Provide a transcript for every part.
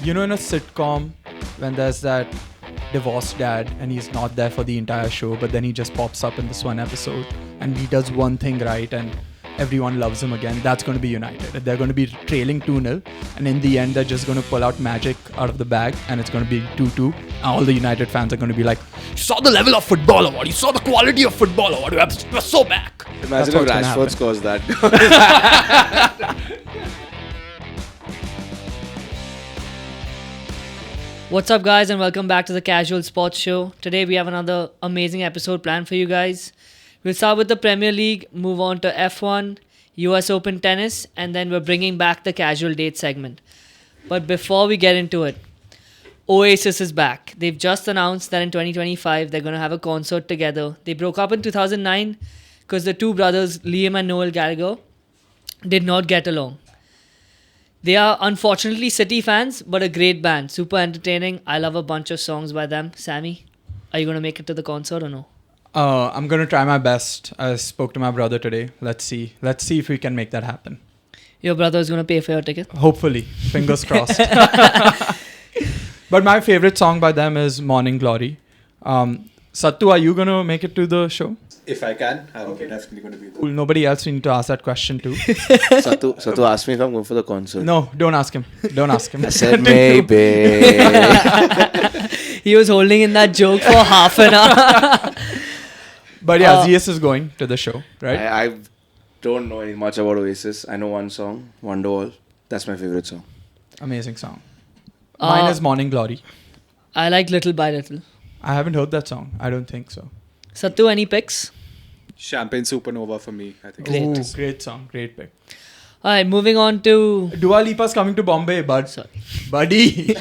You know, in a sitcom, when there's that divorced dad and he's not there for the entire show, but then he just pops up in this one episode and he does one thing right and everyone loves him again. That's going to be United. They're going to be trailing 2-0 and in the end they're just going to pull out magic out of the bag and it's going to be 2-2. And all the United fans are going to be like, you saw the level of football or what? You saw the quality of football or what? We're so back. Imagine if Rashford scores that. What's up, guys, and welcome back to the Casual Sports Show. Today we have another amazing episode planned for you guys. We'll start with the Premier League, move on to F1, US Open Tennis, and then we're bringing back the Casual Date segment. But before we get into it, Oasis is back. They've just announced that in 2025 they're going to have a concert together. They broke up in 2009 because the two brothers, Liam and Noel Gallagher, did not get along. They are unfortunately City fans, but a great band. Super entertaining. I love a bunch of songs by them. Sammy, are you going to make it to the concert or no? I'm going to try my best. I spoke to my brother today. Let's see if we can make that happen. Your brother is going to pay for your ticket? Hopefully. Fingers crossed. But my favorite song by them is Morning Glory. Sattu, are you going to make it to the show? If I can, I'm definitely going to be there. Cool. Nobody else need to ask that question too. Sattu asked me if I'm going for the concert. No, don't ask him. I said maybe. He was holding in that joke for half an hour. But yeah, ZS is going to the show, right? I don't know much about Oasis. I know one song, Wonderwall. That's my favorite song. Amazing song. Mine is Morning Glory. I like Little by Little. I haven't heard that song. I don't think so. Sattu, any picks? Champagne Supernova for me, I think. Great. Ooh, great song. Great pick. All right, moving on to... Dua Lipa's coming to Bombay, bud. Sorry. Buddy.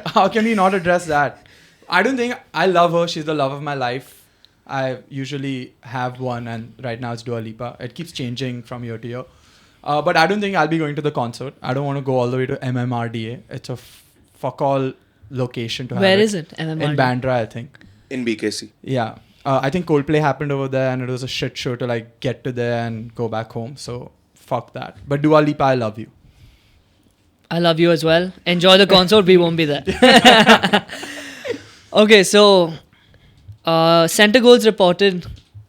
How can we not address that? I don't think... I love her. She's the love of my life. I usually have one and right now it's Dua Lipa. It keeps changing from year to year. But I don't think I'll be going to the concert. I don't want to go all the way to MMRDA. It's a fuck all location to have Where is it? MMRDA? In Bandra, I think. In BKC. Yeah. I think Coldplay happened over there and it was a shit show to like get to there and go back home. So fuck that. But Dua Lipa, I love you. I love you as well. Enjoy the concert. We won't be there. Okay, so Center Goals reported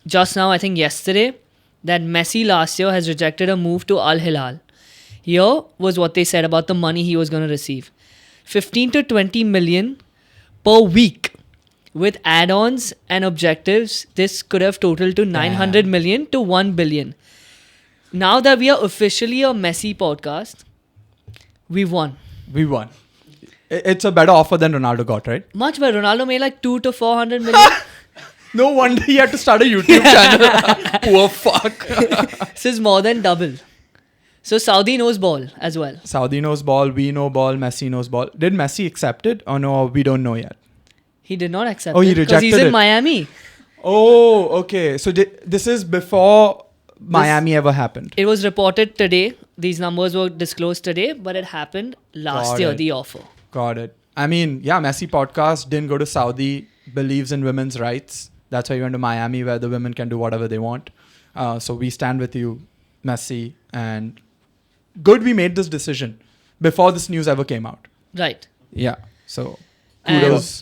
just now, I think yesterday, that Messi last year has rejected a move to Al Hilal. Here was what they said about the money he was going to receive. 15 to 20 million per week. With add-ons and objectives, this could have totaled to 900 million to 1 billion. Now that we are officially a Messi podcast, we won. We won. It's a better offer than Ronaldo got, right? Much better. Ronaldo made like 2 to 400 million. No wonder he had to start a YouTube channel. Poor fuck. This is more than double. So Saudi knows ball as well. Saudi knows ball, we know ball, Messi knows ball. Did Messi accept it or no? We don't know yet. He did not accept he it because he's rejected in it. Miami. Oh, okay. So this is before Miami ever happened. It was reported today. These numbers were disclosed today, but it happened last year, the offer. Got it. I mean, yeah, Messi podcast didn't go to Saudi, believes in women's rights. That's why he went to Miami where the women can do whatever they want. So we stand with you, Messi. And good we made this decision before this news ever came out. Right. Yeah. So And kudos.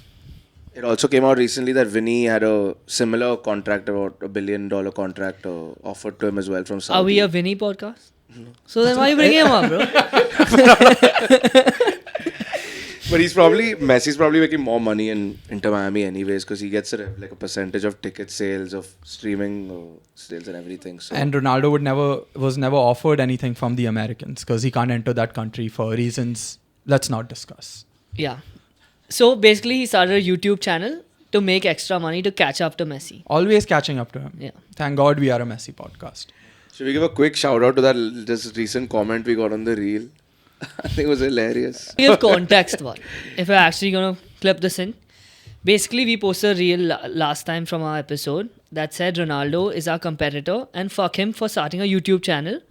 It also came out recently that Vinny had a similar contract, about $1 billion contract offered to him as well from Saudi. Are we a Vinny podcast? No. So then why are you bringing him up, bro? But Messi's probably making more money in Inter Miami anyways because he gets a percentage of ticket sales, of streaming sales and everything. So. And Ronaldo was never offered anything from the Americans because he can't enter that country for reasons let's not discuss. Yeah. So basically he started a YouTube channel to make extra money to catch up to Messi. Always catching up to him. Yeah. Thank God we are a Messi podcast. Should we give a quick shout out to that just recent comment we got on the reel? I think it was hilarious. Give context one. If we're actually going to clip this in. Basically, we posted a reel last time from our episode that said Ronaldo is our competitor and fuck him for starting a YouTube channel.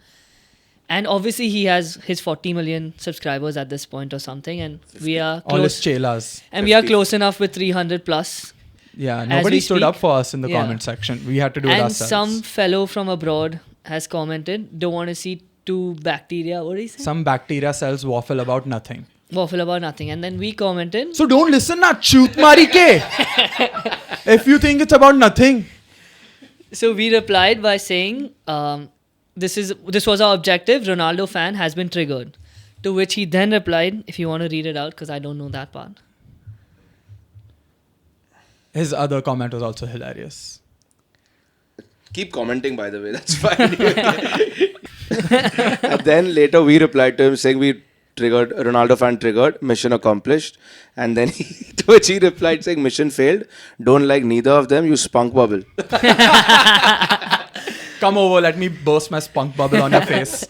And obviously, he has his 40 million subscribers at this point or something. And we are All his close. chelas. And we are close enough with 300 plus. Yeah, nobody stood speak. up for us in the comment section. We had to do it And ourselves. some fellow from abroad has commented, don't want to see two bacteria. What did he say? Some bacteria cells waffle about nothing. waffle about nothing. And then we commented. So don't listen na chut mari ke. If you think it's about nothing. So we replied by saying, this was our objective. Ronaldo fan has been triggered. To which he then replied, if you want to read it out, because I don't know that part. His other comment was also hilarious. Keep commenting, by the way. That's fine. And then later we replied to him saying we triggered, Ronaldo fan triggered, mission accomplished. And then to which he replied saying mission failed. Don't like neither of them, you spunk bubble. Come over, let me burst my spunk bubble on your face.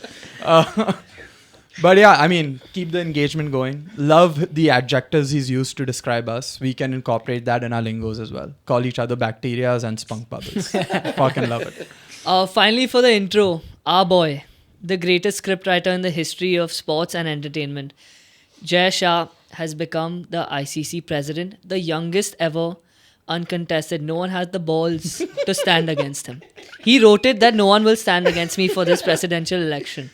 But yeah, I mean, keep the engagement going. Love the adjectives he's used to describe us. We can incorporate that in our lingos as well. Call each other bacterias and spunk bubbles. Fucking love it. Finally, for the intro, our boy, the greatest scriptwriter in the history of sports and entertainment, Jay Shah has become the ICC President, the youngest ever, uncontested. No one has the balls to stand against him. He wrote it that no one will stand against me for this presidential election.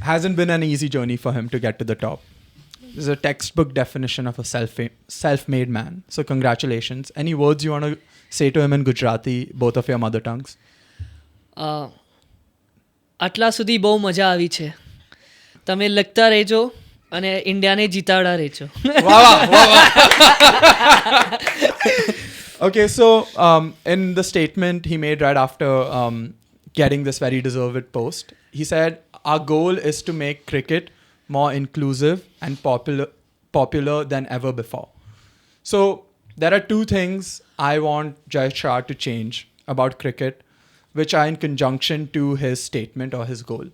Hasn't been an easy journey for him to get to the top. This is a textbook definition of a self-made man. So congratulations. Any words you want to say to him in Gujarati, both of your mother tongues? આટલા સુધી બહુ મજા આવી છે. તમે લખતા રહેજો અને ઇન્ડિયાને જીતાડા રહેજો. Okay, so in the statement he made right after getting this very deserved post, he said, our goal is to make cricket more inclusive and popular than ever before. So there are two things I want Jay Shah to change about cricket, which are in conjunction to his statement or his goal.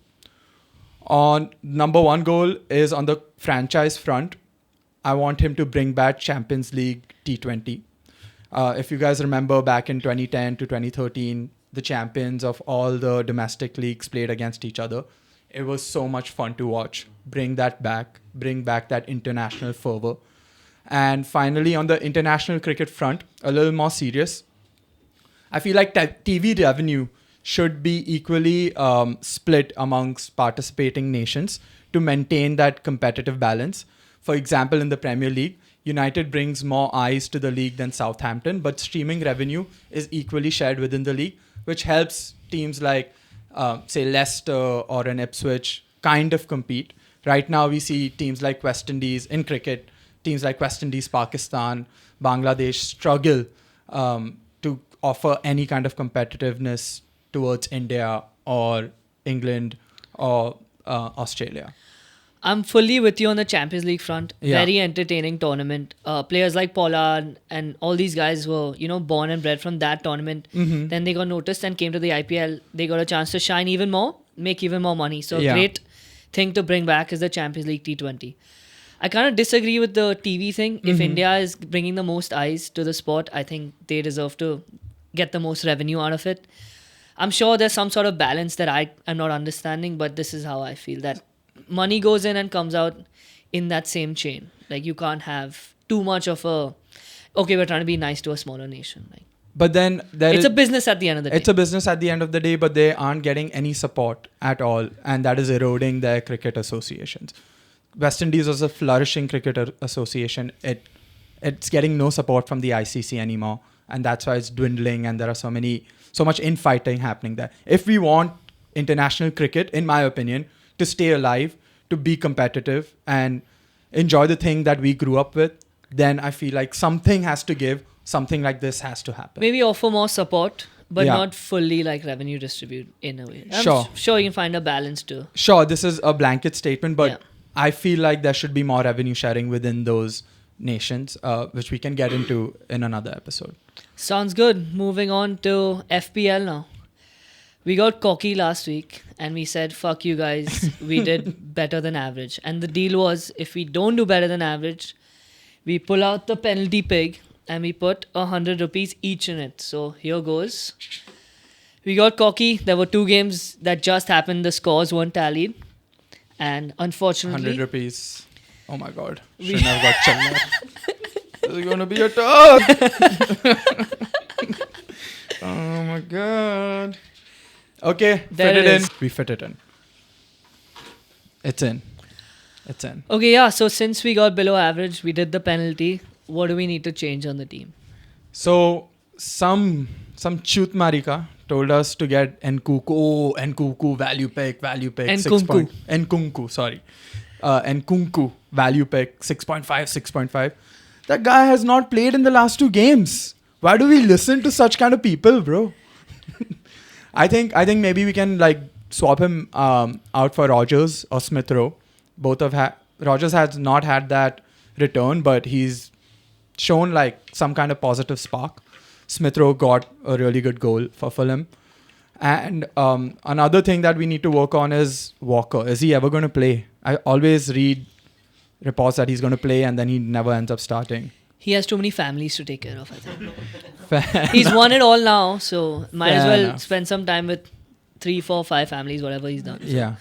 On number one goal is on the franchise front. I want him to bring back Champions League T20. If you guys remember back in 2010 to 2013, the champions of all the domestic leagues played against each other. It was so much fun to watch. Bring that back. Bring back that international fervor. And finally, on the international cricket front, a little more serious. I feel like TV revenue should be equally split amongst participating nations to maintain that competitive balance. For example, in the Premier League, United brings more eyes to the league than Southampton, but streaming revenue is equally shared within the league, which helps teams like, say, Leicester or an Ipswich kind of compete. Right now, we see teams like West Indies in cricket, teams like West Indies, Pakistan, Bangladesh struggle to offer any kind of competitiveness towards India or England or Australia. I'm fully with you on the Champions League front. Yeah. Very entertaining tournament. Players like Pollard and all these guys were, born and bred from that tournament. Mm-hmm. Then they got noticed and came to the IPL. They got a chance to shine even more, make even more money. So Yeah. great thing to bring back is the Champions League T20. I kind of disagree with the TV thing. If India is bringing the most eyes to the sport, I think they deserve to get the most revenue out of it. I'm sure there's some sort of balance that I am not understanding, but this is how I feel that money goes in and comes out in that same chain. Like you can't have too much of okay, we're trying to be nice to a smaller nation. Like, But then it's a business at the end of the day. It's a business at the end of the day, but they aren't getting any support at all, and that is eroding their cricket associations. West Indies was a flourishing cricket association. It's getting no support from the ICC anymore, and that's why it's dwindling, and there are so much infighting happening there. If we want international cricket, in my opinion, to stay alive, to be competitive, and enjoy the thing that we grew up with, then I feel like something has to give. Something like this has to happen. Maybe offer more support, but Yeah. not fully like revenue distribute in a way. I'm Sure. sure you can find a balance too. Sure, this is a blanket statement, but Yeah. I feel like there should be more revenue sharing within those nations, which we can get into in another episode. Sounds good. Moving on to FPL now. We got cocky last week and we said, fuck you guys, we did better than average. And the deal was, if we don't do better than average, we pull out the penalty pig and we put 100 rupees each in it. So here goes. We got cocky. There were 2 games that just happened. The scores weren't tallied. And unfortunately... 100 rupees. Oh my god. Shouldn't have got Chalna. This is going to be a tough. Oh my god. Okay, There fit it it in. is. We fit it in. It's in. It's in. Okay, yeah. So since we got below average, we did the penalty. What do we need to change on the team? So some chut marika told us to get Nkunku. Oh, Nkunku value pick. Nkunku. Nkunku, sorry. Nkunku value pick 6.5. That guy has not played in the last 2 games. Why do we listen to such kind of people, bro? I think maybe we can like swap him out for Rogers or Smith Rowe. Both of Rogers has not had that return, but he's shown like some kind of positive spark. Smith Rowe got a really good goal for Fulham. And another thing that we need to work on is Walker. Is he ever going to play? I always read reports that he's going to play and then he never ends up starting. He has too many families to take care of, I think. He's won it all now, so might as well spend some time with 3, 4, 5 families, whatever he's done. So. Yeah.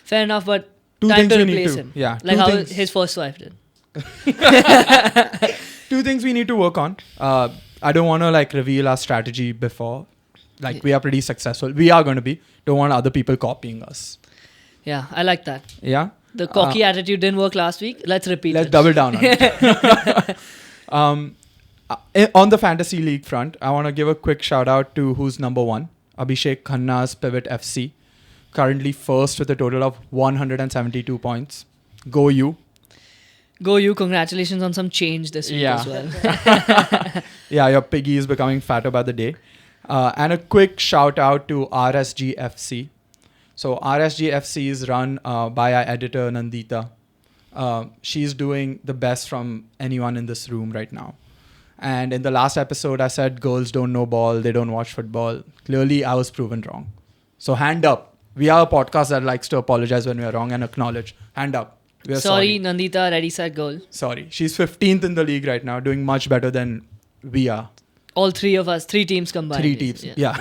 Fair enough, but 2 time things to we replace need to, him. Yeah. Like how his first wife did. 2 things we need to work on. I don't want to like reveal our strategy before. Like we are pretty successful. We are going to be. Don't want other people copying us. Yeah, I like that. Yeah. The cocky attitude didn't work last week. Let's repeat Let's it. double down on it. On the fantasy league front, I want to give a quick shout out to who's number 1, Abhishek Khanna's Pivot FC, currently first with a total of 172 points. Go you. Go you. Congratulations on some change this week as well. Yeah, your piggy is becoming fatter by the day. And a quick shout out to RSG FC. So RSG FC is run by our editor Nandita. She's doing the best from anyone in this room right now. And in the last episode, I said girls don't know ball, they don't watch football. Clearly, I was proven wrong. So hand up. We are a podcast that likes to apologize when we are wrong and acknowledge. Hand up. We are sorry. Nandita, ready, set, goal. Sorry. She's 15th in the league right now, doing much better than we are. All 3 of us, 3 teams combined. 3 teams. Yeah.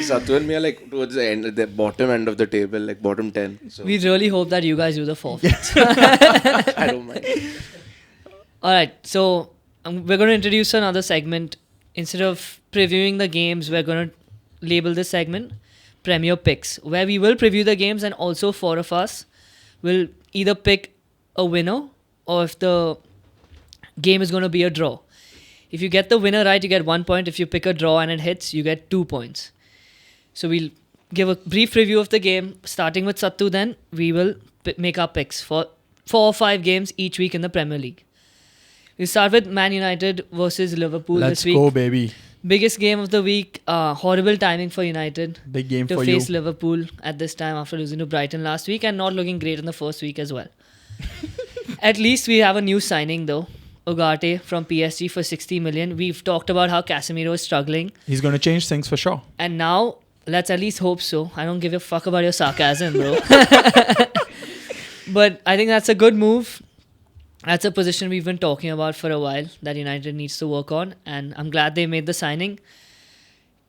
Sattu and me are like towards the end, the bottom end of the table, like bottom 10. So We really hope that you guys do the forfeit. I don't mind. Alright, so we're going to introduce another segment. Instead of previewing the games, we're going to label this segment Premier Picks, where we will preview the games and also 4 of us will either pick a winner or if the game is going to be a draw. If you get the winner right, you get 1 point. If you pick a draw and it hits, you get 2 points. So we'll give a brief review of the game, starting with Sattu. Then we will make our picks for 4 or 5 games each week in the Premier League. We'll start with Man United versus Liverpool Let's this week. go, baby. Biggest game of the week. Horrible timing for United Big game to for face you. Liverpool at this time after losing to Brighton last week and not looking great in the first week as well. At least we have a new signing though. Ugarte from PSG for 60 million. We've talked about how Casemiro is struggling. He's going to change things for sure. And now, let's at least hope so. I don't give a fuck about your sarcasm, bro. But I think that's a good move. That's a position we've been talking about for a while that United needs to work on. And I'm glad they made the signing.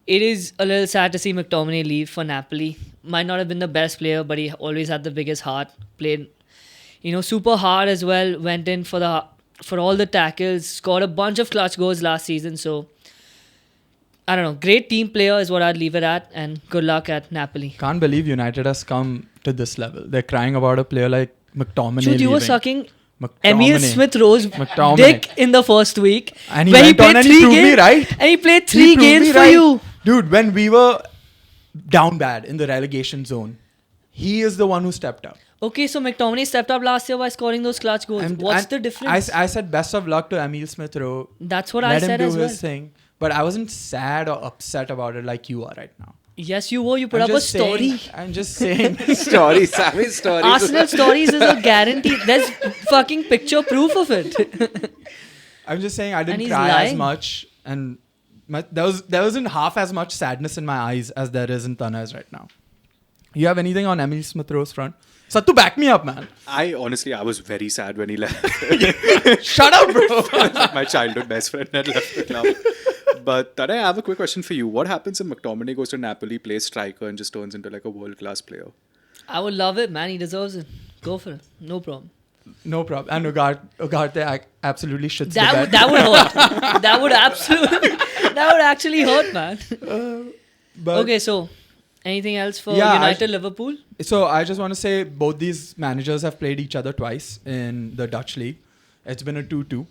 It is a little sad to see McTominay leave for Napoli. Might not have been the best player, but he always had the biggest heart. Played, super hard as well. Went in for all the tackles. Scored a bunch of clutch goals last season. So, I don't know. Great team player is what I'd leave it at. And good luck at Napoli. Can't believe United has come to this level. They're crying about a player like McTominay Dude, you were leaving. sucking McTominay. Emil Smith-Rowe's McTominay. dick in the first week. And he where went on and he three proved me games, right. And he played He 3 proved games me for right. you. Dude, when we were down bad in the relegation zone, he is the one who stepped up. Okay, so McTominay stepped up last year by scoring those clutch goals. What's the difference? I said best of luck to Emil Smith-Rowe. That's what Let I said him as do well. his thing. But I wasn't sad or upset about it like you are right now. Yes, you were. You put I'm up a just story. saying- I'm just saying. Stories, Sammy's stories. Arsenal stories is a guarantee. There's fucking picture proof of it. I'm just saying I And didn't he's cry as lying. much. And there wasn't half as much sadness in my eyes as there is in Tana's right now. You have anything on Emil Smith-Rowe's front? Sattu, back me up, man. I was very sad when he left. Shut up, bro. My childhood best friend had left the club. But Tana, I have a quick question for you. What happens if McTominay goes to Napoli, plays striker, and just turns into like a world-class player? I would love it, man. He deserves it. Go for it. No problem. No problem. And Ugarte absolutely shits the That bed. would hurt. That would actually hurt, man. But Okay, so Anything else for Yeah, United Liverpool? So I just want to say both these managers have played each other twice in the Dutch league. It's been a 2-2.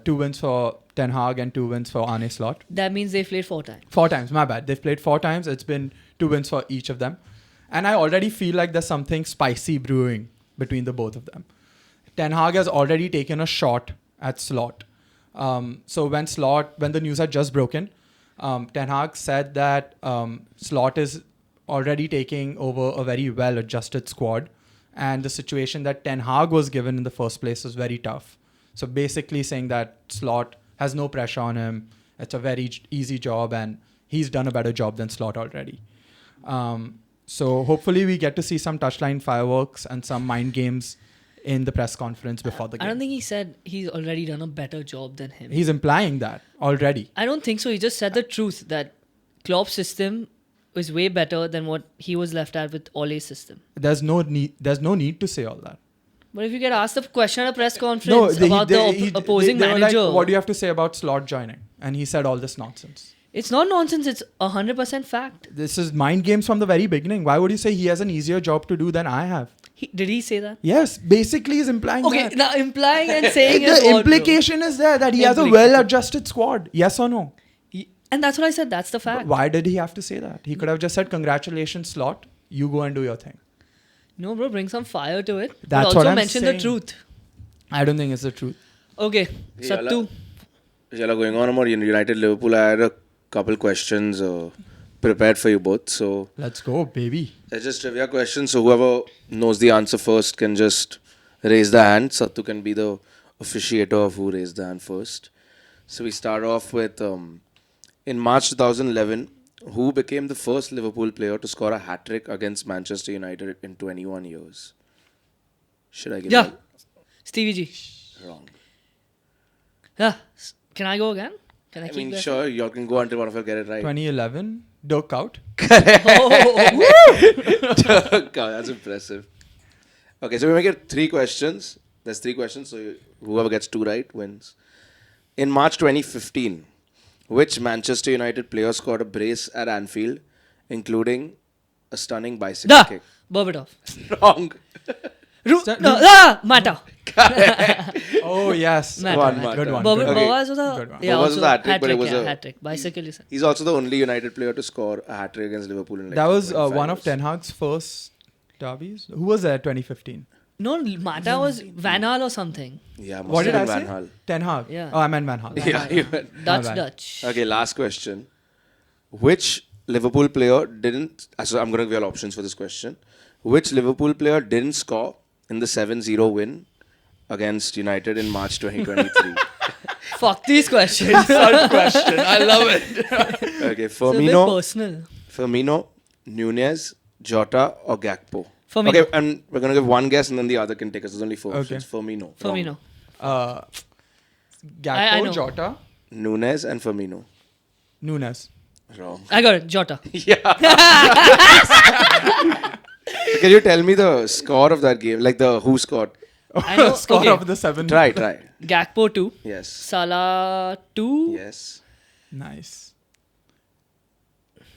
2 wins for Ten Hag and 2 wins for Arne Slot. That means they played 4 times. 4 times, my bad. They've played 4 times. It's been 2 wins for each of them. And I already feel like there's something spicy brewing between the both of them. Ten Hag has already taken a shot at Slot. So when the news had just broken, Ten Hag said that Slot is already taking over a very well-adjusted squad. And the situation that Ten Hag was given in the first place was very tough. So basically saying that Slot has no pressure on him. It's a very easy job and he's done a better job than Slot already. So hopefully we get to see some touchline fireworks and some mind games in the press conference before the game. I don't think he said he's already done a better job than him. He's implying that already. I don't think so. He just said the truth that Klopp's system is way better than what he was left at with Ole's system. There's no need to say all that. But if you get asked a question at a press conference about the opposing they were manager, like, what do you have to say about Slot joining? And he said all this nonsense. it's not nonsense. It's 100% fact. This is mind games from the very beginning. Why would you say he has an easier job to do than I have? Did he say that? Yes, basically he's implying Okay, that. now implying and saying is The what, bro? implication is there that he has a well-adjusted squad. Yes or no? And that's what I said. That's the fact. Why did he have to say that? He could have just said, congratulations, Slot. You go and do your thing. No, bro, bring some fire to it. That's but also what I'm mention saying. the truth. I don't think it's the truth. Okay, Hey, Sattu. Yalla, going on about United Liverpool, I had a couple questions prepared for you both. So Let's go, baby. it's just trivia questions. So whoever knows the answer first can just raise the hand. Sattu can be the officiator of who raised the hand first. So we start off with in March 2011, who became the first Liverpool player to score a hat-trick against Manchester United in 21 years? Should I give Yeah. you Stevie G. wrong? Yeah. Can I go again? Can I I keep mean, that? sure, you all can go until one of you get it right. 2011, Dirk out. God, that's impressive. Okay, so we make it 3 questions. There's 3 questions, so whoever gets 2 right wins. In March 2015, which Manchester United player scored a brace at Anfield, including a stunning bicycle Da. kick? Berbatov. Wrong. Mata. Oh, yes. Mata. One. Good one. Boba Good one. Okay. was a Good one. yeah, Boba was also a hat-trick, but it was a- hat-trick. Bicycle is He's also the only United player to score a hat-trick against Liverpool in like That was 25 one of years. Ten Hag's first derbies. Who was there 2015? no Mata was Van Gaal or something. Yeah, What did I Van say? Gaal. Ten Hag. Yeah. Oh, I meant Van Gaal. Yeah, you went. bad. Dutch. Okay, last question. Which Liverpool player didn't... So I'm going to give you all options for this question. Which Liverpool player didn't score in the 7-0 win against United in March 2023? Fuck these questions. Third question. I love it. Okay, It's a bit Firmino, personal. Firmino, Nunez, Jota or Gakpo? Firmino. Okay, and we're going to give one guess and then the other can take us. There's only 4 Okay. options. Firmino. Firmino. Wrong. Gakpo, I know. Jota, Nunez and Firmino. Nunes. Wrong. I got it. Jota. Yeah. Can you tell me the score of that game? Like the who scored? I know. Score Okay. of the 7. Try. Gakpo 2. Yes. Salah 2. Yes. Nice.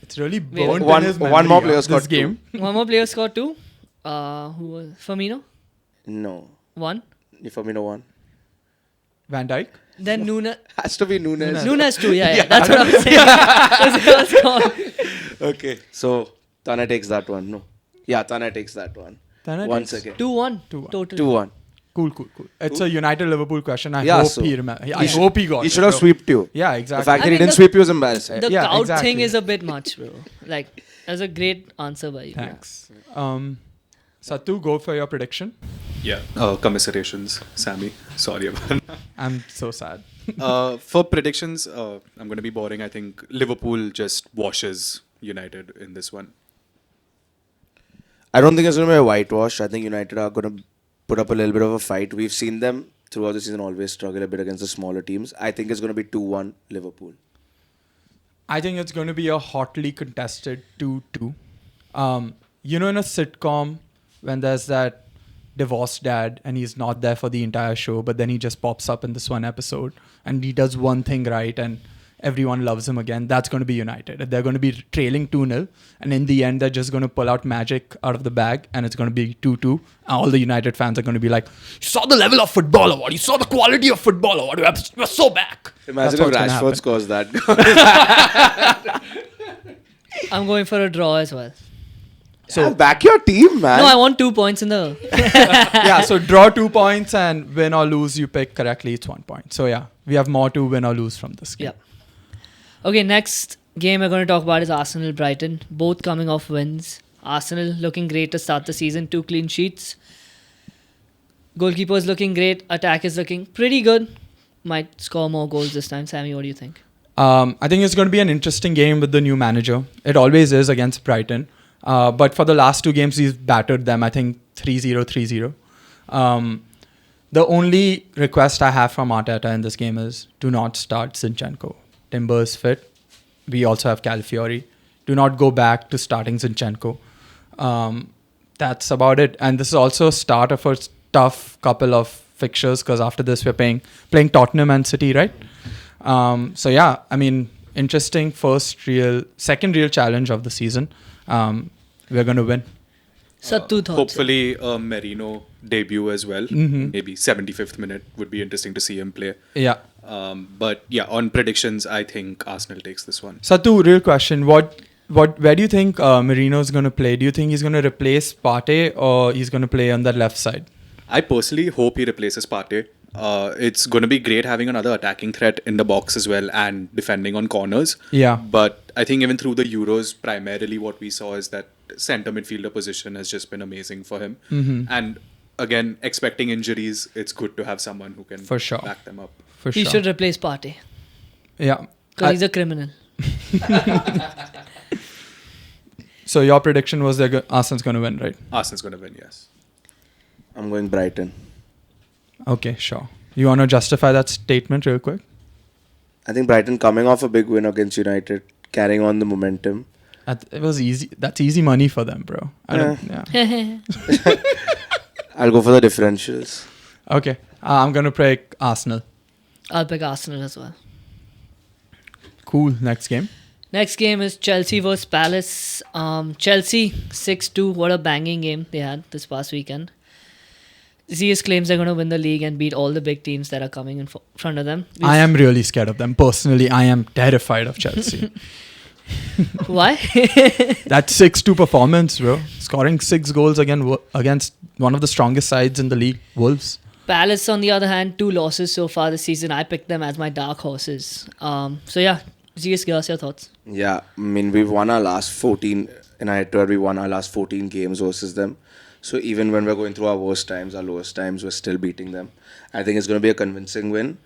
It's really Wait, burnt one- in his one memory, more player this scored game. One more player scored 2. Who was Firmino? No. 1. Firmino won. Van Dijk. Then Nunes. Has to be Nunez. Nunes 2. Yeah. That's what I was saying. That's what I was called. Okay. So Tana takes that one. No. Yeah, Tana takes that one. Tana One takes- second. 2-1. 2-1. Total. 2-1. Cool. It's a United Liverpool question. I Yeah, hope so- he remembers. I hope he got He it, should have bro. sweeped you. Yeah, The exactly. fact that I he mean, didn't the- sweep you is embarrassing. The Yeah, cow exactly. thing is a bit much, bro. Like, that's a great answer by you. Thanks. Sattu, go for your prediction. Yeah. Commiserations, Sammy. Sorry about that. I'm so sad. For predictions, I'm going to be boring. I think Liverpool just washes United in this one. I don't think it's going to be a whitewash. I think United are going to put up a little bit of a fight. We've seen them throughout the season always struggle a bit against the smaller teams. I think it's going to be 2-1 Liverpool. I think it's going to be a hotly contested 2-2. You know, in a sitcom, when there's that divorced dad and he's not there for the entire show, but then he just pops up in this one episode and he does one thing right and everyone loves him again. That's going to be United. They're going to be trailing 2-0. And in the end, they're just going to pull out magic out of the bag. And it's going to be 2-2. All the United fans are going to be like, you saw the level of football or what? You saw the quality of football or what? We're so back. Imagine if Rashford scores that goal. I'm going for a draw as well. So back your team, man. No, I want 2 points in the... Yeah, so draw 2 points and win or lose, you pick correctly, it's 1 point. So yeah, we have more to win or lose from this game. Yep. Okay, next game we're going to talk about is Arsenal Brighton. Both coming off wins. Arsenal looking great to start the season. 2 clean sheets. Goalkeeper is looking great. Attack is looking pretty good. Might score more goals this time. Sammy, what do you think? I think it's going to be an interesting game with the new manager. It always is against Brighton. But for the last 2 games, he's battered them, I think, 3-0, 3-0. The only request I have from Arteta in this game is do not start Zinchenko. Timber is fit. We also have Calafiori. Do not go back to starting Zinchenko. That's about it. And this is also a start of a tough couple of fixtures because after this we're playing Tottenham and City, right? So yeah, I mean, interesting second real challenge of the season. We're going to win. Sattu thoughts. Hopefully a Merino debut as well. Maybe 75th minute would be interesting to see him play. Yeah. But yeah, on predictions, I think Arsenal takes this one. Sattu, real question. Where do you think Merino is going to play? Do you think he's going to replace Partey or he's going to play on the left side? I personally hope he replaces Partey. It's going to be great having another attacking threat in the box as well and defending on corners. Yeah. But I think even through the Euros, primarily what we saw is that centre midfielder position has just been amazing for him. And again, expecting injuries, it's good to have someone who can back them up. He should replace Partey. Yeah. Because he's a criminal. So your prediction was that Arsenal's going to win, right? Arsenal's going to win, yes. I'm going Brighton. Okay, sure. You want to justify that statement real quick? I think Brighton coming off a big win against United, carrying on the momentum. It was easy. That's easy money for them, bro. I'll go for the differentials. Okay. I'm going to pick Arsenal. I'll pick Arsenal as well. Cool. Next game. Next game is Chelsea vs Palace. Chelsea 6-2. What a banging game they had this past weekend. ZS claims they're going to win the league and beat all the big teams that are coming in front of them. I am really scared of them. Personally, I am terrified of Chelsea. Why? That 6-2 performance, bro. Scoring 6 goals against one of the strongest sides in the league, Wolves. Palace, on the other hand, 2 losses so far this season. I picked them as my dark horses. So yeah, ZS, give us your thoughts. Yeah, I mean, we've won our last 14, in our tour, we won our last 14 games versus them. So even when we're going through our worst times, our lowest times, we're still beating them. I think it's going to be a convincing win.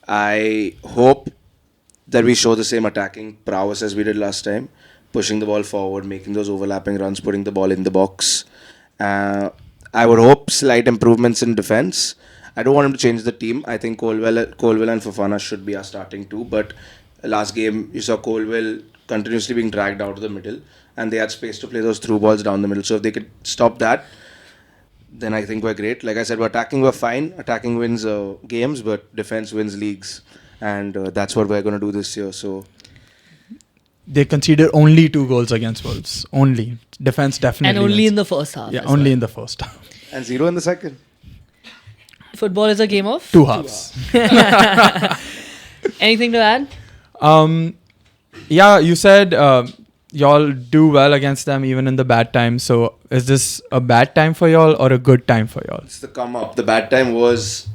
I hope that we show the same attacking prowess as we did last time, pushing the ball forward, making those overlapping runs, putting the ball in the box. I would hope slight improvements in defense. I don't want him to change the team. I think Colwell and Fofana should be our starting 2. But last game, you saw Colwell continuously being dragged out of the middle, and they had space to play those through balls down the middle. So if they could stop that, then I think we're great. Like I said, we're fine. Attacking wins games, but defense wins leagues. And that's what we're going to do this year. So they conceded only 2 goals against Wolves. Only. Defense definitely. And only in the first half. Yeah, only in the first half. And 0 in the second. Football is a game of 2 halves. Anything to add? Yeah, you said y'all do well against them even in the bad times. So is this a bad time for y'all or a good time for y'all? It's the come up. The bad time was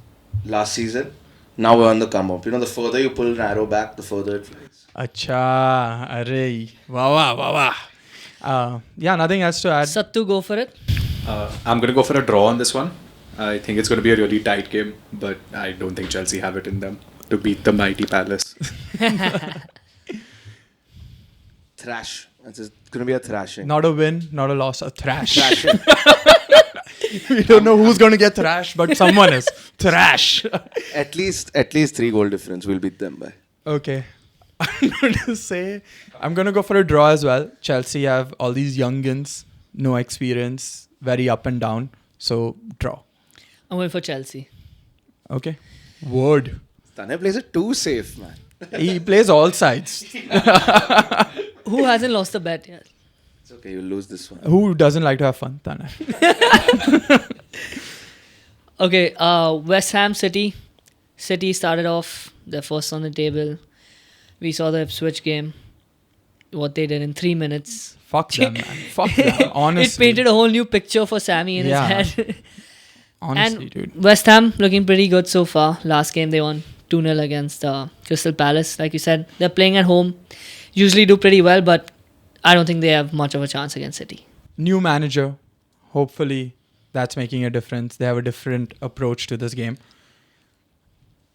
last season. Now we're on the come up. You know, the further you pull an arrow back, the further it flies. Acha, arey, wow. Yeah, nothing else to add. Sattu, go for it. I'm going to go for a draw on this one. I think it's going to be a really tight game, but I don't think Chelsea have it in them to beat the mighty Palace. Thrash. It's going to be a thrashing. Not a win, not a loss, a thrash. Thrashing. We don't know who's going to get thrashed, but someone is. Thrash. At least 3 goal difference. We'll beat them by. Okay. I'm going to go for a draw as well. Chelsea have all these youngins, no experience, very up and down. So, draw. I'm going for Chelsea. Okay. Word. Tane plays it too safe, man. He plays all sides. Who hasn't lost a bet yet? It's okay, you'll lose this one. Who doesn't like to have fun? Tana? Okay, West Ham City. City started off, they're first on the table. We saw the Ipswich game. What they did in 3 minutes. Fuck them, man. Fuck them. Honestly. It painted a whole new picture for Sammy in his head. Honestly, and dude. West Ham looking pretty good so far. Last game they won 2-0 against Crystal Palace. Like you said, they're playing at home. Usually do pretty well, but I don't think they have much of a chance against City. New manager. Hopefully that's making a difference. They have a different approach to this game.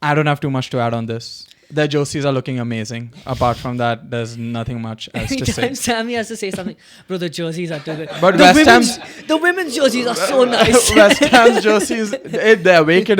I don't have too much to add on this. Their jerseys are looking amazing. Apart from that, there's nothing much else to say. Anytime Sammy has to say something, bro, the jerseys are too good. But the women's jerseys are so nice. West Ham's jerseys, their away kit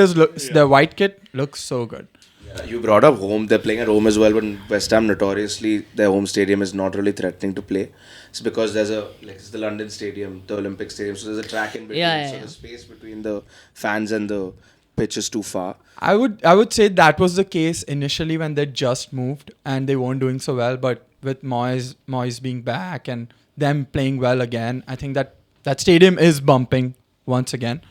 their white kit looks so good. Yeah, you brought up home. They're playing at home as well, but West Ham notoriously their home stadium is not really threatening to play. It's because there's it's the London Stadium, the Olympic Stadium, so there's a track in between. So the space between the fans and the pitch is too far. I would say that was the case initially when they just moved and they weren't doing so well, but with Moyes being back and them playing well again, I think that stadium is bumping once again.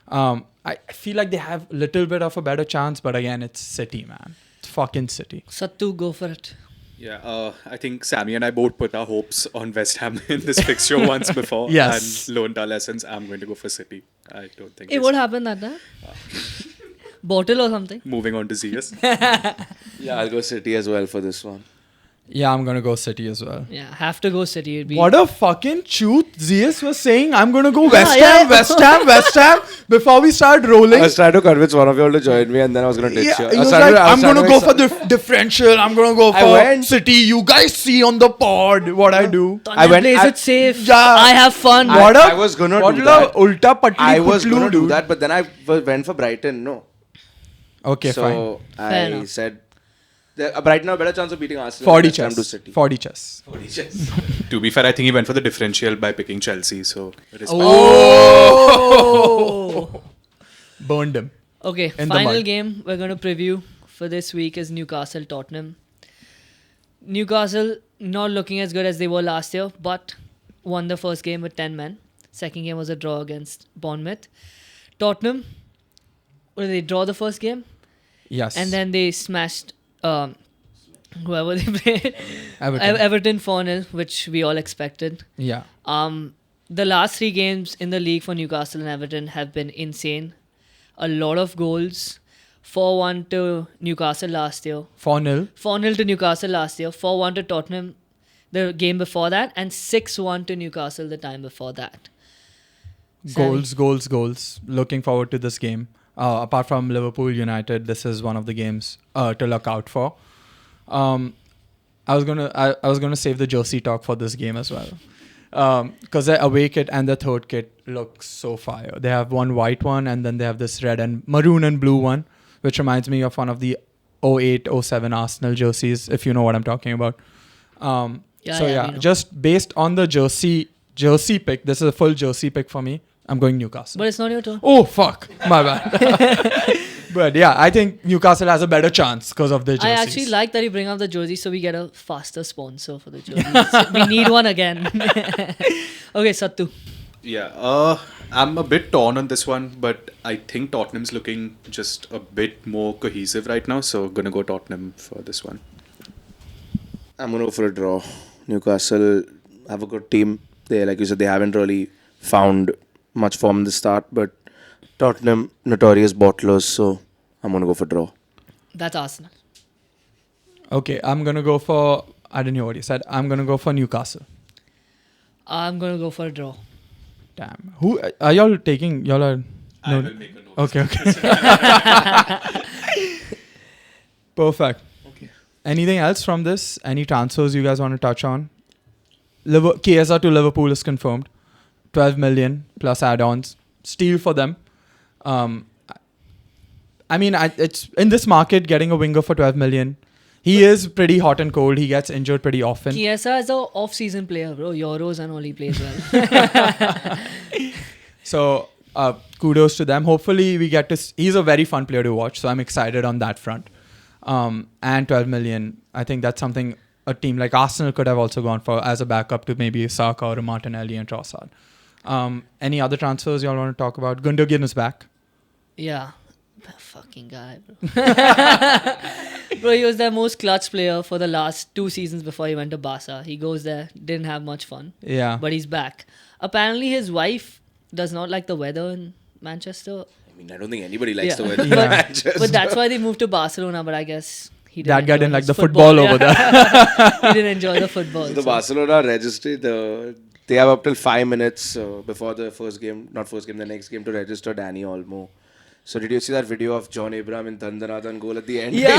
I feel like they have a little bit of a better chance, but again, it's City, man. It's fucking City. Sattu, go for it. Yeah, I think Sammy and I both put our hopes on West Ham in this fixture once before. Yes. And lo and lessons, I'm going to go for City. I don't think. Hey, what happened that time? Bottle or something? Moving on to Zias. Yeah, I'll go City as well for this one. Yeah, I'm going to go City as well. Yeah, have to go City. What a fucking truth. Zias was saying, I'm going to go West Ham, before we start rolling. I was trying to convince one of you all to join me and then I was going to ditch you. He was like, I'm going to go for the differential. I'm going to go for City. You guys see on the pod what I do. Plays it safe. Yeah. I have fun. I was going to do that. Ulta patli I was going to do dude. that, but then I went for Brighton. No. Okay, fine. So I said, Brighton have a better chance of beating Arsenal. 40 chess. 40 chess. To be fair, I think he went for the differential by picking Chelsea. So Burned him. Okay, final game we're going to preview for this week is Newcastle Tottenham. Newcastle not looking as good as they were last year, but won the first game with 10 men. Second game was a draw against Bournemouth. Tottenham, did they draw the first game? Yes. And then they smashed whoever they played. Everton 4-0, which we all expected. Yeah. The last 3 games in the league for Newcastle and Everton have been insane. A lot of goals. 4-1 to Newcastle last year. 4-0. 4-0 to Newcastle last year. 4-1 to Tottenham the game before that. And 6-1 to Newcastle the time before that. Goals. Looking forward to this game. Apart from Liverpool United, this is one of the games to look out for. I was gonna save the jersey talk for this game as well, because their away kit and the third kit looks so fire. They have one white one and then they have this red and maroon and blue one, which reminds me of one of the 08-07 Arsenal jerseys, if you know what I'm talking about. Just based on the jersey pick, this is a full jersey pick for me. I'm going Newcastle. But it's not your turn. Oh, fuck. My bad. But yeah, I think Newcastle has a better chance because of the jerseys. I actually like that you bring up the jersey so we get a faster sponsor for the jerseys. We need one again. Okay, Sattu. Yeah, I'm a bit torn on this one, but I think Tottenham's looking just a bit more cohesive right now, so gonna go Tottenham for this one. I'm gonna go for a draw. Newcastle have a good team. They, like you said, they haven't really found much form in the start, but Tottenham, notorious bottlers, so I'm going to go for draw. That's Arsenal. Okay, I'm going to go for, I didn't hear what you said. I'm going to go for Newcastle. I'm going to go for a draw. Damn. Who are y'all taking? Y'all are... I will make a note. Okay. Perfect. Okay. Anything else from this? Any transfers you guys want to touch on? Chiesa to Liverpool is confirmed. 12 million plus add-ons. Steal for them. It's in this market, getting a winger for 12 million. He is pretty hot and cold. He gets injured pretty often. Chiesa is an off-season player, bro. Euros and all he plays well. So, kudos to them. Hopefully, we get to... He's a very fun player to watch, so I'm excited on that front. and 12 million. I think that's something a team like Arsenal could have also gone for as a backup to maybe Saka or Martinelli and Trossard. Any other transfers y'all want to talk about? Gundogan is back. Yeah. Fucking guy, bro. Bro, he was their most clutch player for the last 2 seasons before he went to Barca. He goes there, didn't have much fun. Yeah. But he's back. Apparently, his wife does not like the weather in Manchester. I mean, I don't think anybody likes the Yeah. weather in Yeah. Manchester. But that's why they moved to Barcelona. But I guess he didn't That guy enjoy didn't like his the football over there. He didn't enjoy the football. The so- Barcelona registry, they have up till 5 minutes before the next game to register Danny Olmo. So did you see that video of John Abraham in Dandanathan goal at the end? Yeah.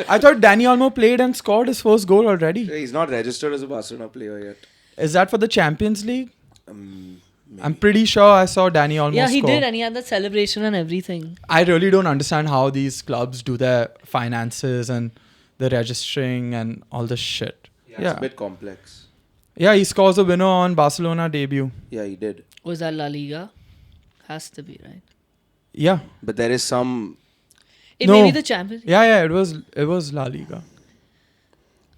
I thought Danny Olmo played and scored his first goal already. He's not registered as a Barcelona player yet. Is that for the Champions League? Maybe. I'm pretty sure I saw Danny Olmo Yeah, he score. did, and he had that celebration and everything. I really don't understand how these clubs do their finances and the registering and all this shit. It's a bit complex. Yeah, he scores a winner on Barcelona debut. Yeah, he did. Was that La Liga? Has to be, right? Yeah. But there is some... It No. may be the Champions. Yeah, it was La Liga.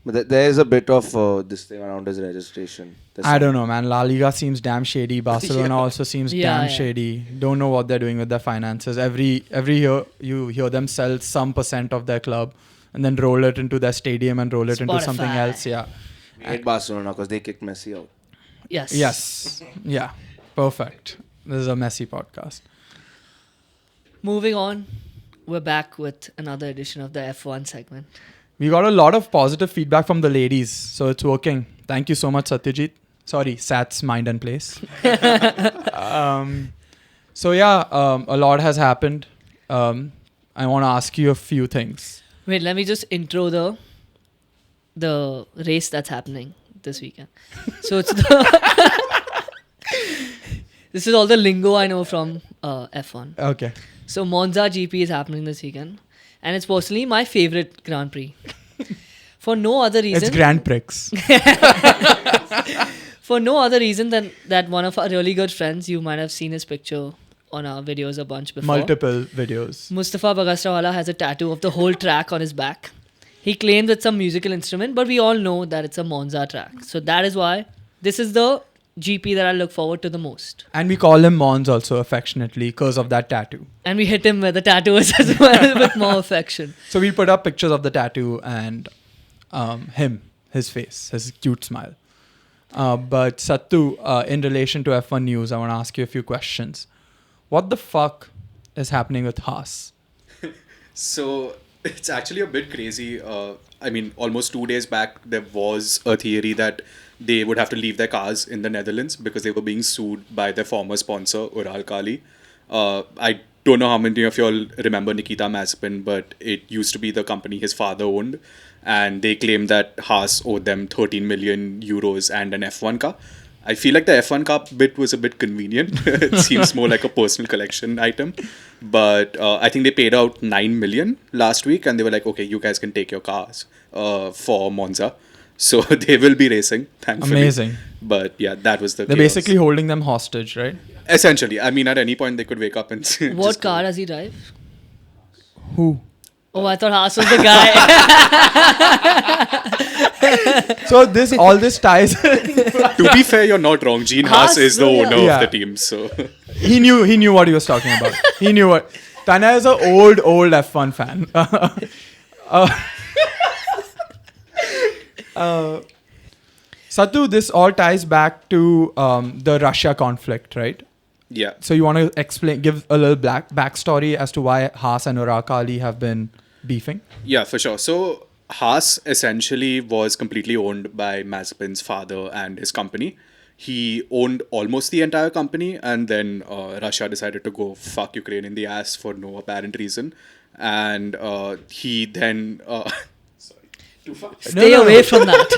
But there is a bit of this thing around his registration. I don't know, man. La Liga seems damn shady. Barcelona Yeah. also seems Yeah, damn yeah. shady. Don't know what they're doing with their finances. Every year you hear them sell some % of their club and then roll it into their stadium and roll it into something Spotify. else. Yeah. We hate Barcelona because they kicked Messi out. Yes. Yes. Yeah. Perfect. This is a messy podcast. Moving on, we're back with another edition of the F1 segment. We got a lot of positive feedback from the ladies, so it's working. Thank you so much, Satyajit. Sorry, Sat's Mind and Place. A lot has happened. I want to ask you a few things. Wait, let me just intro the race that's happening this weekend. So it's this is all the lingo I know from F1. Okay. So Monza GP is happening this weekend, and it's personally my favorite Grand Prix. For no other reason. It's Grand Prix. For no other reason than that one of our really good friends, you might have seen his picture on our videos a bunch before. Multiple videos. Mustafa Bagastrawala has a tattoo of the whole track on his back. He claims it's some musical instrument, but we all know that it's a Monza track. So that is why this is the GP that I look forward to the most. And we call him Mons also affectionately because of that tattoo. And we hit him where the tattoo is as well with more affection. So we put up pictures of the tattoo and his face, his cute smile. But Sattu, in relation to F1 news, I want to ask you a few questions. What the fuck is happening with Haas? So it's actually a bit crazy. I mean, almost 2 days back, there was a theory that they would have to leave their cars in the Netherlands because they were being sued by their former sponsor, Ural Kali. I don't know how many of y'all remember Nikita Mazepin, but it used to be the company his father owned. And they claimed that Haas owed them 13 million euros and an F1 car. I feel like the F1 car bit was a bit convenient. It seems more like a personal collection item. But I think they paid out 9 million last week and they were like, okay, you guys can take your cars for Monza. So they will be racing, thankfully. Amazing. But yeah, that was the They're chaos. basically holding them hostage, right? Essentially. I mean, at any point they could wake up and What car does he drive? Who? Oh, I thought Haas was the guy. So all this ties. To be fair, you're not wrong. Gene Haas Haas, is the yeah. owner Yeah. of the team. So he knew what he was talking about. He knew what. Tanya is an old F1 fan. Sattu, this all ties back to the Russia conflict, right? yeah. So you want to give a little backstory as to why Haas and Ural Kali have been beefing? Yeah, for sure. So Haas essentially was completely owned by Mazepin's father and his company. He owned almost the entire company, and then Russia decided to go fuck Ukraine in the ass for no apparent reason. And he then... sorry. Too far. Stay away from that.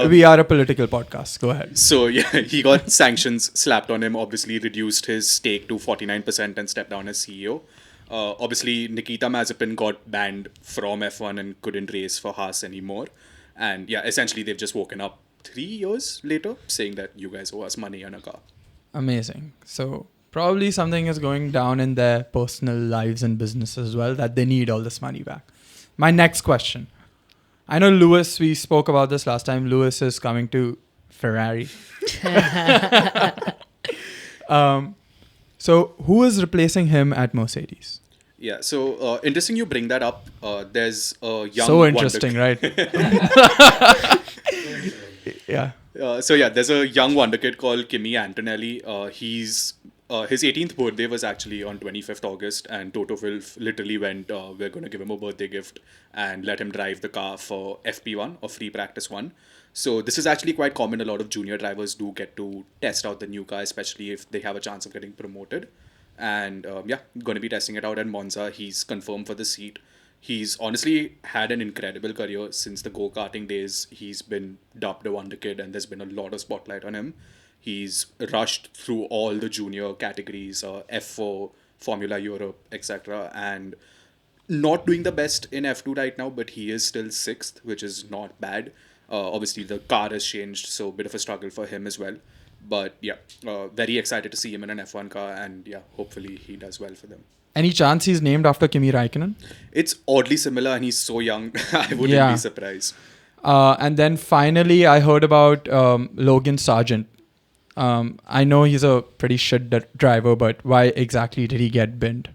We are a political podcast. Go ahead. So yeah, he got sanctions slapped on him, obviously reduced his stake to 49% and stepped down as CEO. Obviously, Nikita Mazepin got banned from F1 and couldn't race for Haas anymore. And yeah, essentially they've just woken up 3 years later saying that you guys owe us money on a car. Amazing. So Probably something is going down in their personal lives and business as well that they need all this money back. My next question. I know Lewis, we spoke about this last time. Lewis is coming to Ferrari. So who is replacing him at Mercedes? Yeah, so interesting you bring that up. There's a young... So interesting, right? Yeah. There's a young wonder kid called Kimi Antonelli. His 18th birthday was actually on 25th August, and Toto Wolff literally went, we're going to give him a birthday gift and let him drive the car for FP1 or Free Practice 1. So this is actually quite common. A lot of junior drivers do get to test out the new car, especially if they have a chance of getting promoted. And going to be testing it out at Monza. He's confirmed for the seat. He's honestly had an incredible career since the go-karting days. He's been dubbed a wonder kid, and there's been a lot of spotlight on him. He's rushed through all the junior categories, F4, Formula Europe, etc. And not doing the best in F2 right now, but he is still 6th, which is not bad. Obviously, the car has changed, so a bit of a struggle for him as well. But very excited to see him in an F1 car, and hopefully he does well for them. Any chance he's named after Kimi Raikkonen? It's oddly similar, and he's so young. I wouldn't be surprised. And then finally, I heard about Logan Sargeant. I know he's a pretty shit driver, but why exactly did he get binned?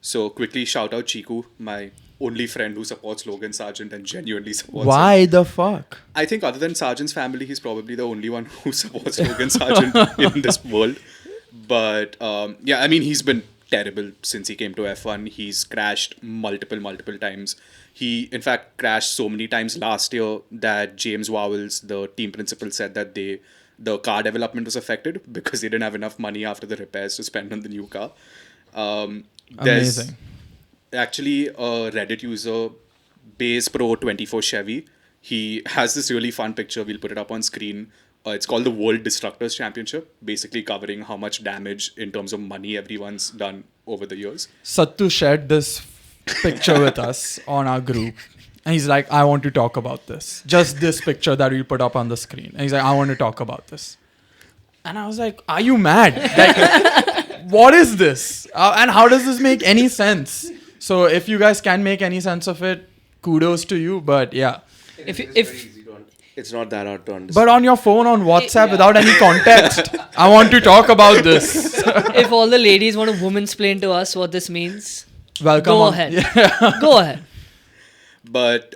So quickly shout out Chiku, my only friend who supports Logan Sargeant and genuinely supports him. Why the fuck? I think other than Sargeant's family, he's probably the only one who supports Logan Sargeant in this world. But he's been terrible since he came to F1. He's crashed multiple times. He, in fact, crashed so many times last year that James Vowles, the team principal, said that the car development was affected because they didn't have enough money after the repairs to spend on the new car. There's Amazing. Actually a Reddit user, Base Pro 24 Chevy. He has this really fun picture. We'll put it up on screen. It's called the World Destructors Championship, basically covering how much damage in terms of money everyone's done over the years. Sattu shared this picture with us on our group. And he's like, I want to talk about this. Just this picture that we put up on the screen. And he's like, I want to talk about this. And I was like, are you mad? Like, what is this? And how does this make any sense? So if you guys can make any sense of it, kudos to you. But yeah. It's not that hard to understand. But on your phone, on WhatsApp, without any context, I want to talk about this. If all the ladies want to woman-splain to us what this means, welcome. Go ahead. Yeah. Go ahead. But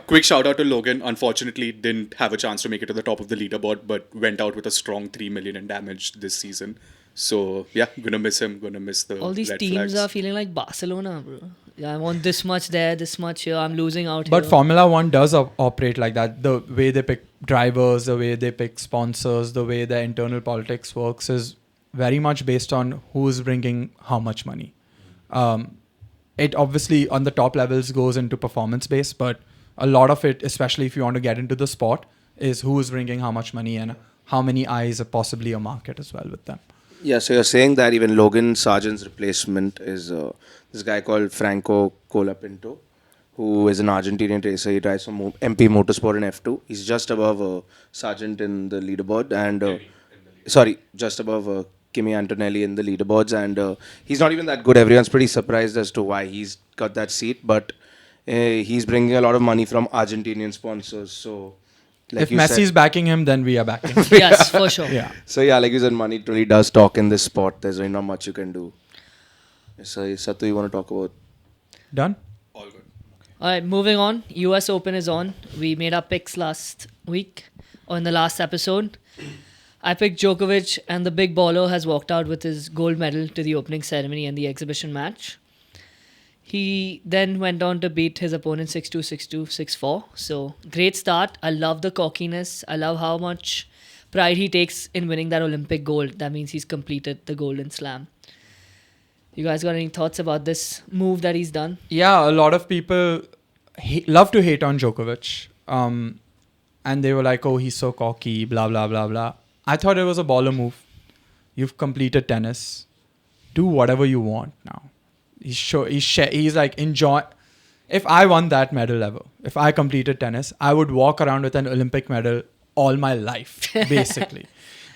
quick shout out to Logan. Unfortunately, didn't have a chance to make it to the top of the leaderboard, but went out with a strong 3 million in damage this season. So gonna miss him. Gonna miss the all these red teams flags. Are feeling like Barcelona, bro. Yeah, I want this much there, this much here. I'm losing out But here. Formula One does operate like that. The way they pick drivers, the way they pick sponsors, the way their internal politics works is very much based on who's bringing how much money. It obviously on the top levels goes into performance based, but a lot of it, especially if you want to get into the sport, is who is bringing how much money and how many eyes are possibly a market as well with them. Yeah, so you're saying that even Logan Sargent's replacement is this guy called Franco Colapinto, who is an Argentinian racer. He drives for MP Motorsport in F2. He's just above Sargent in the leaderboard, and just above Kimi Antonelli in the leaderboards, and he's not even that good. Everyone's pretty surprised as to why he's got that seat, but he's bringing a lot of money from Argentinian sponsors. So, if Messi's backing him, then we are backing him. Yes, for sure. Yeah. So like you said, money really does talk in this sport. There's really not much you can do. So Sattu, you want to talk about? Done? All good. All right, moving on. US Open is on. We made our picks last week or in the last episode. I picked Djokovic, and the big baller has walked out with his gold medal to the opening ceremony and the exhibition match. He then went on to beat his opponent 6-2, 6-2, 6-4. So, great start. I love the cockiness. I love how much pride he takes in winning that Olympic gold. That means he's completed the Golden Slam. You guys got any thoughts about this move that he's done? Yeah, a lot of people love to hate on Djokovic. And they were like, oh, he's so cocky, blah, blah, blah, blah. I thought it was a baller move. You've completed tennis. Do whatever you want now. He's like, enjoy. If I won that medal ever, if I completed tennis, I would walk around with an Olympic medal all my life, basically.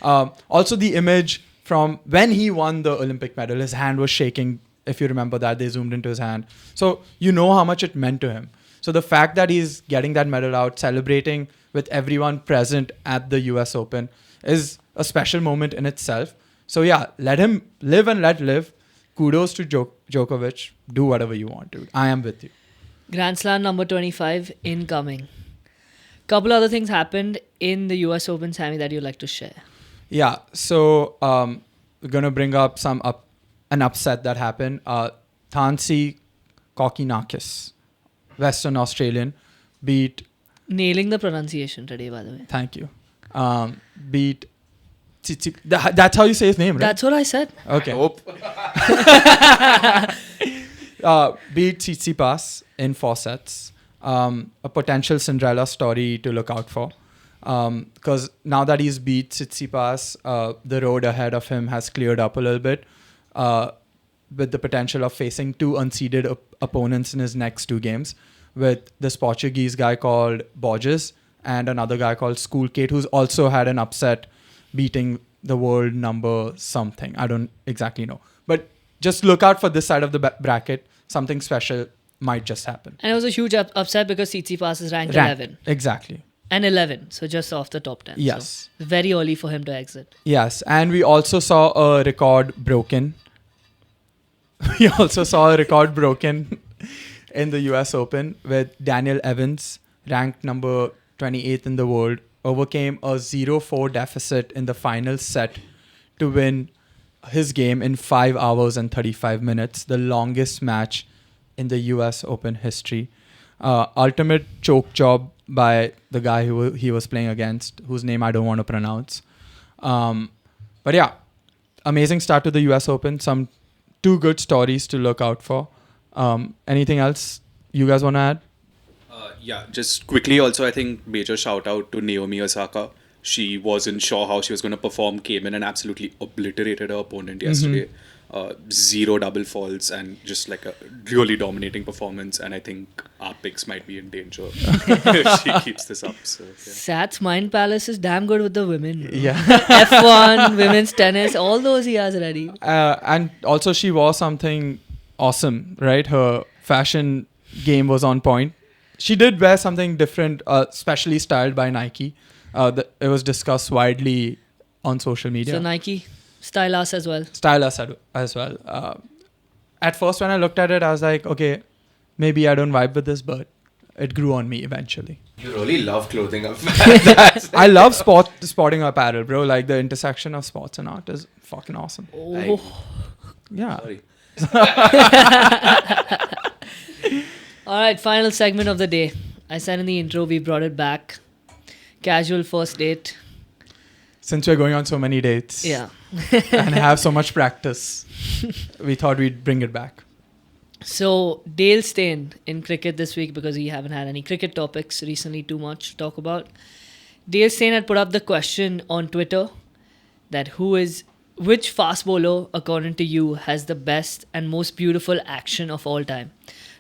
Also, the image from when he won the Olympic medal, his hand was shaking. If you remember that, they zoomed into his hand. So you know how much it meant to him. So the fact that he's getting that medal out, celebrating with everyone present at the US Open is a special moment in itself. So yeah, let him live and let live. Kudos to Djokovic. Do whatever you want, dude. I am with you. Grand Slam number 25 incoming. Couple other things happened in the US Open, Sammy, that you'd like to share. Yeah, so we're going to bring up an upset that happened. Thansi Kokkinakis, Western Australian, beat... Nailing the pronunciation today, by the way. Thank you. Beat... That's how you say his name, right? That's what I said. Okay. Beat Tsitsipas in 4 sets. A potential Cinderella story to look out for. Because now that he's beat Tsitsipas, the road ahead of him has cleared up a little bit. With the potential of facing 2 unseeded opponents in his next 2 games. With this Portuguese guy called Borges and another guy called Schoolkate, who's also had an upset beating the world number something. I don't exactly know. But just look out for this side of the bracket. Something special might just happen. And it was a huge upset because Tsitsipas is ranked 11. Exactly. And 11, so just off the top 10. Yes. So very early for him to exit. Yes, and we also saw a record broken. We also saw a record broken in the US Open with Daniel Evans, ranked number 28th in the world, overcame a 0-4 deficit in the final set to win his game in 5 hours and 35 minutes, the longest match in the US Open history. Ultimate choke job by the guy who he was playing against, whose name I don't want to pronounce. But yeah, amazing start to the US Open. Some 2 good stories to look out for. Anything else you guys want to add? Yeah, just quickly also, I think major shout out to Naomi Osaka. She wasn't sure how she was going to perform, came in and absolutely obliterated her opponent yesterday. 0 double faults and just like a really dominating performance. And I think our picks might be in danger if she keeps this up. So, yeah. Sat's Mind Palace is damn good with the women. Yeah. F1, women's tennis, all those he has ready. And also she wore something awesome, right? Her fashion game was on point. She did wear something different, specially styled by Nike. It was discussed widely on social media. So Nike, style us as well. Style us as well. At first, when I looked at it, I was like, okay, maybe I don't vibe with this, but it grew on me eventually. You really love clothing up. I love sporting apparel, bro. Like the intersection of sports and art is fucking awesome. Oh. Yeah. Sorry. All right, final segment of the day. I said in the intro, we brought it back. Casual first date. Since we're going on so many dates. Yeah. And have so much practice, we thought we'd bring it back. So, Dale Steyn in cricket this week, because we haven't had any cricket topics recently too much to talk about. Dale Steyn had put up the question on Twitter that which fast bowler, according to you, has the best and most beautiful action of all time?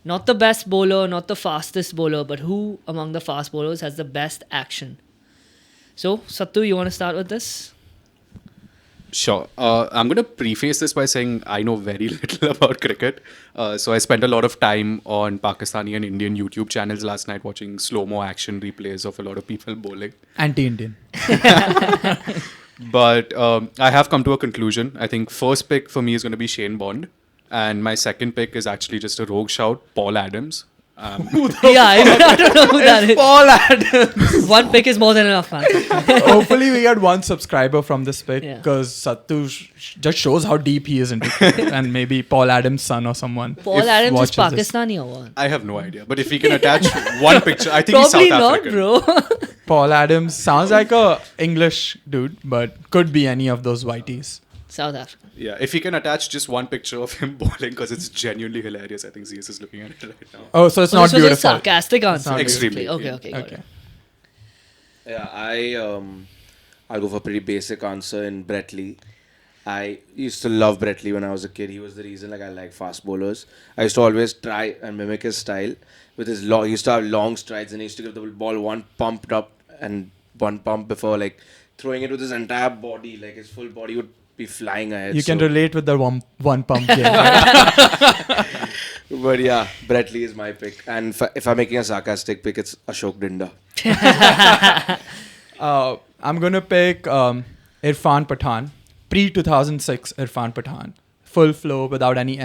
Not the best bowler, not the fastest bowler, but who among the fast bowlers has the best action? So, Sattu, you want to start with this? Sure. I'm going to preface this by saying I know very little about cricket. So I spent a lot of time on Pakistani and Indian YouTube channels last night watching slow-mo action replays of a lot of people bowling. Anti-Indian. But I have come to a conclusion. I think first pick for me is going to be Shane Bond. And my second pick is actually just a rogue shout, Paul Adams. I don't know who that is. Paul Adams. One pick is more than enough, man. Hopefully we get 1 subscriber from this pick, because Sattu just shows how deep he is into cricket. And maybe Paul Adams' son or someone. Paul Adams is Pakistani or what? I have no idea. But if we can attach one picture, I think he's South African. Probably not, bro. Paul Adams sounds like a English dude, but could be any of those whiteys. South Africa. Yeah, if he can attach just one picture of him bowling, because it's genuinely hilarious. I think ZS is looking at it right now. Oh, so it's not beautiful. This was a sarcastic answer. Extremely. Okay, got it. Yeah, I'll go for a pretty basic answer in Brett Lee. I used to love Brett Lee when I was a kid. He was the reason I like fast bowlers. I used to always try and mimic his style. With his he used to have long strides and he used to give the ball one pumped up and one pump before throwing it with his entire body, his full body would be flying ahead. You can relate with the one pump game. Right? But yeah, Brett Lee is my pick. And if I'm making a sarcastic pick, it's Ashok Dinda. I'm going to pick Irfan Pathan. Pre-2006 Irfan Pathan. Full flow without any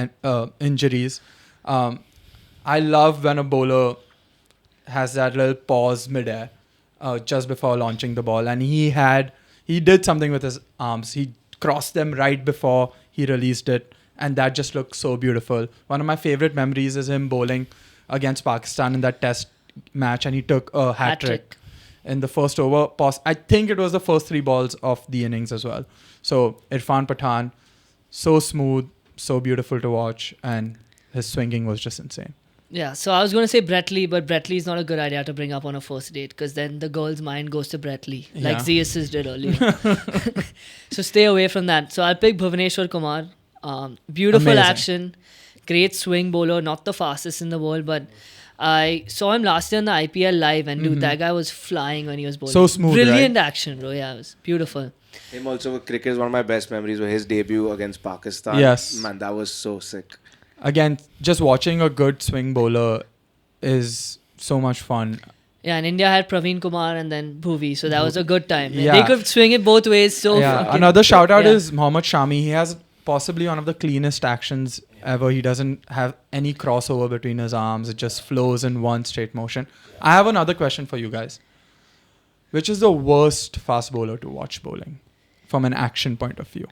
injuries. I love when a bowler has that little pause mid-air just before launching the ball. And he did something with his arms. He crossed them right before he released it. And that just looked so beautiful. One of my favorite memories is him bowling against Pakistan in that test match. And he took a hat-trick in the first over. I think it was the first 3 balls of the innings as well. So Irfan Pathan, so smooth, so beautiful to watch. And his swinging was just insane. Yeah, so I was going to say Brett Lee, but Brett Lee is not a good idea to bring up on a first date because then the girl's mind goes to Brett Lee, like Oasis did earlier. So stay away from that. So I'll pick Bhuvaneshwar Kumar. Beautiful Amazing. Action, great swing bowler, not the fastest in the world, but I saw him last year in the IPL live and dude, that guy was flying when he was bowling. So smooth, Brilliant right? Action, bro. Yeah, it was beautiful. Him also with cricket is one of my best memories of his debut against Pakistan. Yes. Man, that was so sick. Again, just watching a good swing bowler is so much fun. Yeah, and India had Praveen Kumar and then Bhuvi, so that was a good time. Yeah. They could swing it both ways. So Another shout out is Mohammad Shami. He has possibly one of the cleanest actions ever. He doesn't have any crossover between his arms. It just flows in one straight motion. I have another question for you guys. Which is the worst fast bowler to watch bowling from an action point of view?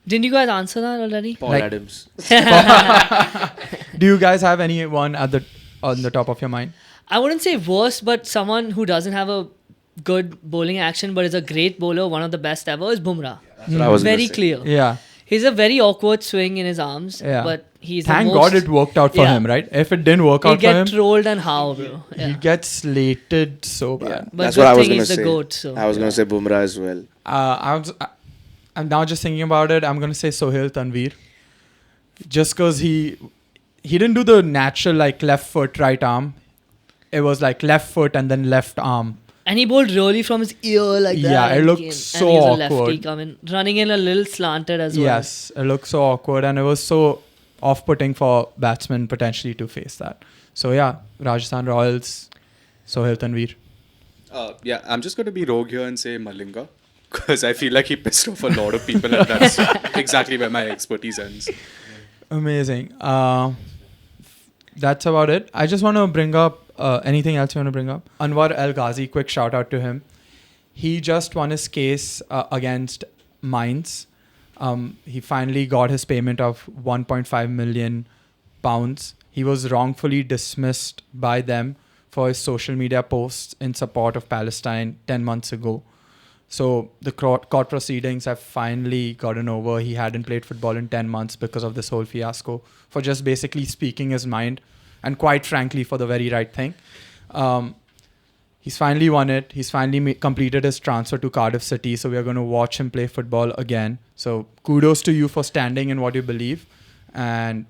Didn't you guys answer that already? Paul Adams. Do you guys have anyone on the top of your mind? I wouldn't say worst, but someone who doesn't have a good bowling action but is a great bowler, one of the best ever, is Bumrah. That's what I was Very gonna say. clear. Yeah. He's a very awkward swing in his arms, Yeah. but he's Thank the most... God it worked out for him, right? If it didn't work He'd out for him, get trolled and how, bro. Yeah. he gets slated so bad. Yeah. But That's good what I was thing going to he's the say. GOAT, so, I was going to say Bumrah as well. I'm now just thinking about it. I'm going to say Sohail Tanvir. Just because he didn't do the natural like left foot, right arm. It was like left foot and then left arm. And he bowled really from his ear like that. Yeah, it and looked came- so and he's a lefty awkward. coming, running in a little slanted as well. Yes, it looked so awkward and it was so off-putting for batsmen potentially to face that. So yeah, Rajasthan Royals, Sohail Tanvir. Yeah, I'm just going to be rogue here and say Malinga because I feel like he pissed off a lot of people and that's exactly where my expertise ends. Amazing. That's about it. I just want to bring up anything else you want to bring up? Anwar El Ghazi, quick shout out to him. He just won his case against Mainz. He finally got his payment of £1.5 million. He was wrongfully dismissed by them for his social media posts in support of Palestine 10 months ago. So the court proceedings have finally gotten over. He hadn't played football in 10 months because of this whole fiasco for just basically speaking his mind and quite frankly for the very right thing. He's finally won it. He's finally completed his transfer to Cardiff City. So we are going to watch him play football again. So kudos to you for standing in what you believe. And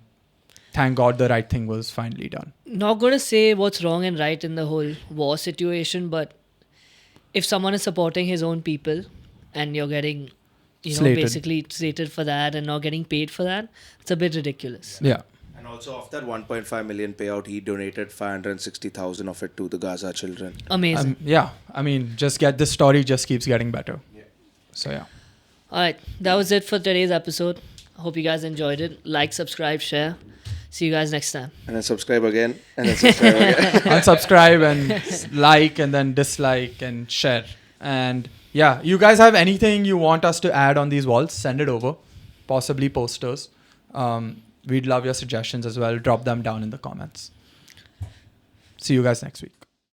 thank God the right thing was finally done. Not going to say what's wrong and right in the whole war situation, but if someone is supporting his own people and you're getting, Slated. basically slated for that and not getting paid for that, it's a bit ridiculous. Yeah. And also of that 1.5 million payout, he donated 560,000 of it to the Gaza children. Amazing. Yeah. I mean, this story just keeps getting better. Yeah. So yeah. All right. That was it for today's episode. Hope you guys enjoyed it. Like, subscribe, share. See you guys next time. And then subscribe again. And then subscribe again. Unsubscribe and like and then dislike and share. And yeah, you guys have anything you want us to add on these walls, send it over. Possibly posters. We'd love your suggestions as well. Drop them down in the comments. See you guys next week.